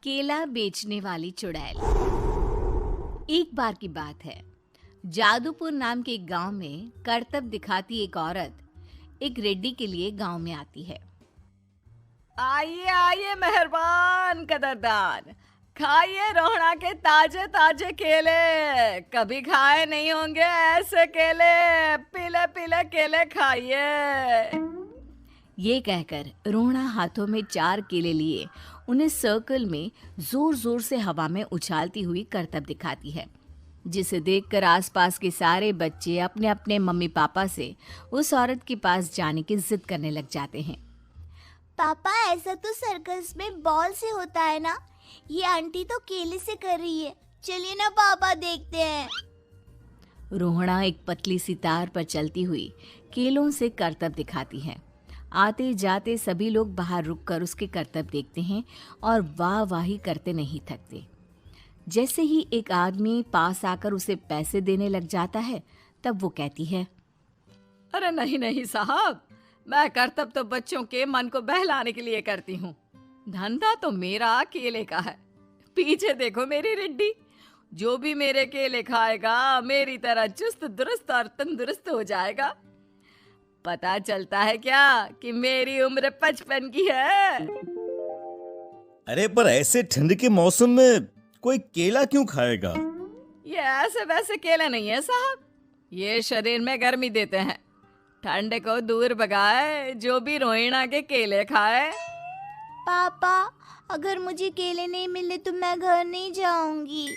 केला बेचने वाली चुड़ैल। एक बार की बात है, जादूपुर नाम के एक गांव में करतब दिखाती एक औरत एक रेड्डी के लिए गांव में आती है। आइए आइए मेहरबान कदरदान, खाइए रोहड़ा के ताजे ताजे केले। कभी खाए नहीं होंगे ऐसे केले, पीले पीले केले खाइए। ये कहकर रोहड़ा हाथों में 4 केले लिए उन्हें सर्कल में जोर जोर से हवा में उछालती हुई करतब दिखाती है, जिसे देखकर आसपास के सारे बच्चे अपने अपने मम्मी पापा से उस औरत के पास जाने की जिद करने लग जाते हैं। पापा, ऐसा तो सर्कस में बॉल से होता है ना, ये आंटी तो केले से कर रही है। चलिए ना पापा, देखते हैं। रोहड़ा एक पतली सी तार पर चलती हुई केलों से करतब दिखाती है। आते जाते सभी लोग बाहर रुककर उसके करतब देखते हैं और वाह वाही करते नहीं थकते। जैसे ही एक आदमी पास आकर उसे पैसे देने लग जाता है, तब वो कहती है, अरे नहीं नहीं साहब, मैं करतब तो बच्चों के मन को बहलाने के लिए करती हूँ। धंधा तो मेरा केले का है। पीछे देखो मेरी रिड्डी, जो भी मेरे केले खाएगा मेरी तरह चुस्त दुरुस्त और तंदुरुस्त हो जाएगा। पता चलता है क्या कि मेरी उम्र 55 की है। अरे पर ऐसे ठंड के मौसम में कोई केला क्यों खाएगा? ये ऐसे वैसे केले नहीं है साहब, ये शरीर में गर्मी देते हैं, ठंड को दूर भगाए। जो भी रोहिणा के केले खाए। पापा, अगर मुझे केले नहीं मिले तो मैं घर नहीं जाऊंगी।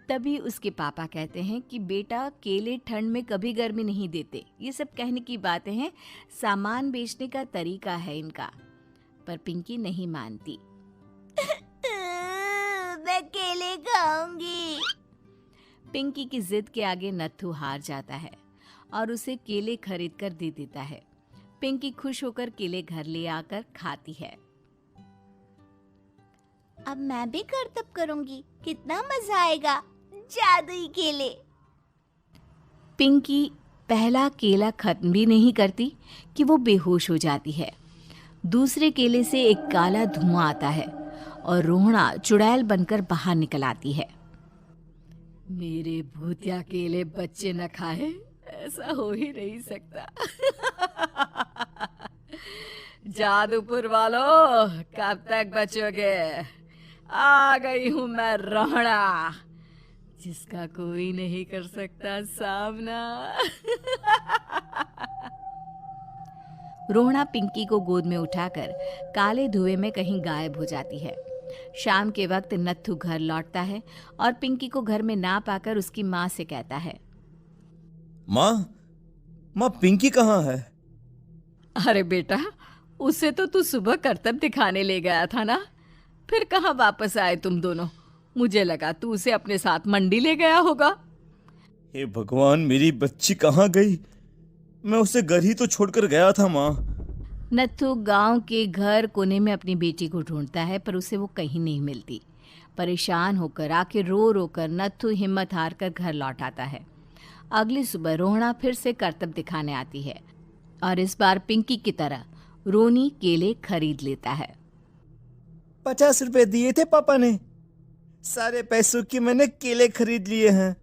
तभी उसके पापा कहते हैं कि बेटा, केले ठंड में कभी गर्मी नहीं देते। ये सब कहने की बातें हैं, सामान बेचने का तरीका है इनका। पर पिंकी नहीं मानती। मैं केले खाऊंगी। पिंकी की जिद के आगे नत्थू हार जाता है और उसे केले खरीद कर दे देता है। पिंकी खुश होकर केले घर ले आकर खाती है। अब मैं भी करतब करूंगी, कितना मजा आएगा। जादुई केले। पिंकी पहला केला खत्म भी नहीं करती कि वो बेहोश हो जाती है। दूसरे केले से एक काला धुआं आता है और रोहड़ा चुड़ैल बनकर बाहर निकल आती है। मेरे भूतिया केले बच्चे न खाए, ऐसा हो ही नहीं सकता। जादूपुर वालों, कब तक बचोगे? आ गई हूं मैं रोहड़ा, जिसका कोई नहीं कर सकता सामना। रोहड़ा पिंकी को गोद में उठाकर काले धुएं में कहीं गायब हो जाती है। शाम के वक्त नत्थू घर लौटता है और पिंकी को घर में ना पाकर उसकी माँ से कहता है, माँ पिंकी कहाँ है? अरे बेटा, उसे तो तू सुबह करतब दिखाने ले गया था ना, फिर कहाँ वापस आए तुम दोनों? मुझे लगा तू उसे अपने साथ मंडी ले गया होगा। हे भगवान, मेरी बच्ची कहाँ गई? मैं उसे घर ही तो छोड़कर गया था माँ। नत्थू गांव के घर कोने में अपनी बेटी को ढूंढता है, पर उसे वो कहीं नहीं मिलती। परेशान होकर आखिर रो रो कर नत्थू हिम्मत हार कर घर लौट आता है। अगली सुबह रोहड़ा फिर से करतब दिखाने आती है और इस बार पिंकी की तरह रोनी केले खरीद लेता है। 50 रुपए दिए थे पापा ने, सारे पैसों की मैंने केले खरीद लिए हैं।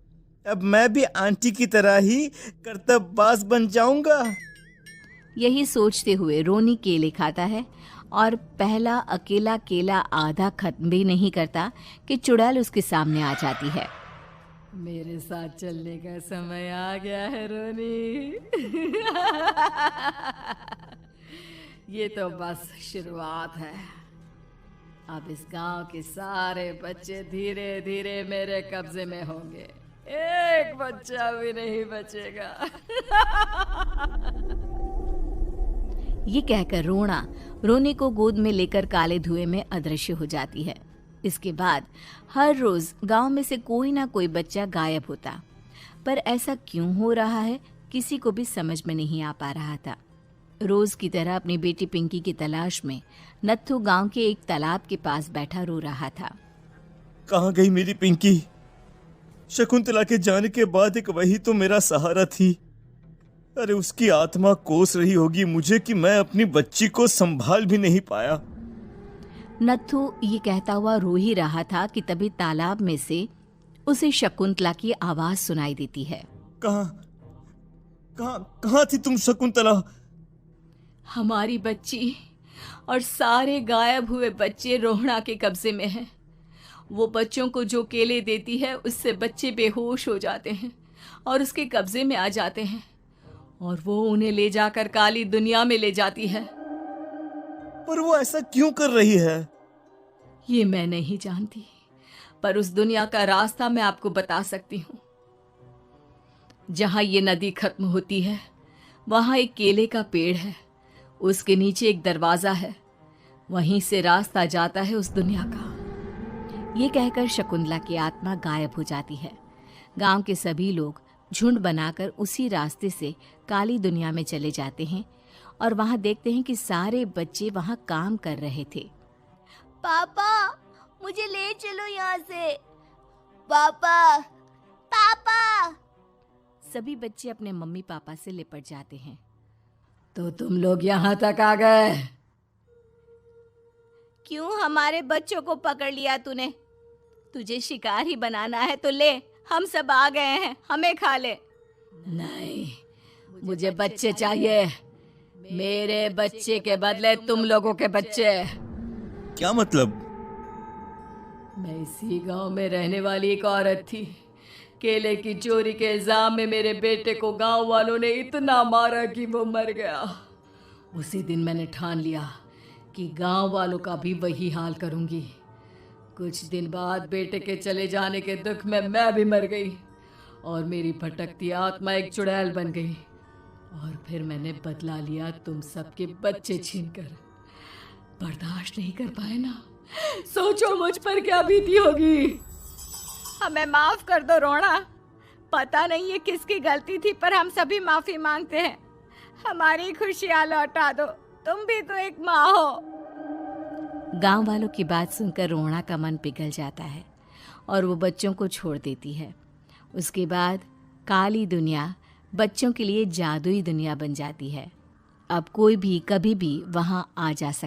अब मैं भी आंटी की तरह ही करतबबाज बन जाऊंगा। यही सोचते हुए रोनी केले खाता है और पहला अकेला केला आधा खत्म भी नहीं करता कि चुड़ैल उसके सामने आ जाती है। मेरे साथ चलने का समय आ गया है रोनी। ये तो बस शुरुआत है। अब इस गांव के सारे बच्चे धीरे धीरे मेरे कब्जे में होंगे, एक बच्चा भी नहीं बचेगा। ये कहकर रोना रोनी को गोद में लेकर काले धुएं में अदृश्य हो जाती है। इसके बाद हर रोज गांव में से कोई ना कोई बच्चा गायब होता, पर ऐसा क्यों हो रहा है किसी को भी समझ में नहीं आ पा रहा था। रोज की तरह अपनी बेटी पिंकी की तलाश में नत्थू गांव के एक तालाब के पास बैठा रो रहा था। कहाँ गई मेरी पिंकी? शकुंतला के जाने के बाद एक वही तो मेरा सहारा थी। अरे उसकी आत्मा कोस रही होगी मुझे कि मैं अपनी बच्ची को संभाल भी नहीं पाया। नत्थू ये कहता हुआ रो ही रहा था कि तभी तालाब में से उसे शकुंतला की आवाज सुनाई देती है। कहाँ कहाँ कहाँ थी तुम शकुंतला? हमारी बच्ची और सारे गायब हुए बच्चे रोहड़ा के कब्जे में हैं। वो बच्चों को जो केले देती है उससे बच्चे बेहोश हो जाते हैं और उसके कब्जे में आ जाते हैं और वो उन्हें ले जाकर काली दुनिया में ले जाती है। पर वो ऐसा क्यों कर रही है? ये मैं नहीं जानती, पर उस दुनिया का रास्ता मैं आपको बता सकती हूँ। जहाँ ये नदी खत्म होती है वहाँ एक केले का पेड़ है, उसके नीचे एक दरवाज़ा है, वहीं से रास्ता जाता है उस दुनिया का। ये कहकर शकुंतला की आत्मा गायब हो जाती है। गांव के सभी लोग झुंड बनाकर उसी रास्ते से काली दुनिया में चले जाते हैं और वहां देखते हैं कि सारे बच्चे वहां काम कर रहे थे। पापा मुझे ले चलो यहाँ से। पापा पापा। सभी बच्चे अपने मम्मी पापा से लिपट जाते हैं। तो तुम लोग यहाँ तक आ गए? क्यों हमारे बच्चों को पकड़ लिया तूने? तुझे शिकार ही बनाना है तो ले, हम सब आ गए हैं, हमें खा ले। नहीं, मुझे बच्चे चाहिए। मेरे बच्चे के बदले तुम लोगों के बच्चे। क्या मतलब? मैं इसी गांव में रहने वाली एक औरत थी। केले की चोरी के इल्जाम में मेरे बेटे को गांव वालों ने इतना मारा कि वो मर गया। उसी दिन मैंने ठान लिया कि गांव वालों का भी वही हाल करूंगी। कुछ दिन बाद बेटे के चले जाने के दुख में मैं भी मर गई और मेरी भटकती आत्मा एक चुड़ैल बन गई। और फिर मैंने बदला लिया तुम सबके बच्चे छीनकर। बर्दाश्त नहीं कर पाए ना? सोचो मुझ पर क्या बीती होगी। हमें माफ कर दो रोना। पता नहीं ये किसकी गलती थी, पर हम सभी माफी मांगते हैं। हमारी खुशियाँ लौटा दो, तुम भी तो एक माँ हो। गांव वालों की बात सुनकर रोहड़ा का मन पिघल जाता है और वो बच्चों को छोड़ देती है। उसके बाद काली दुनिया बच्चों के लिए जादुई दुनिया बन जाती है। अब कोई भी कभी भी वहां आ जा सकता है।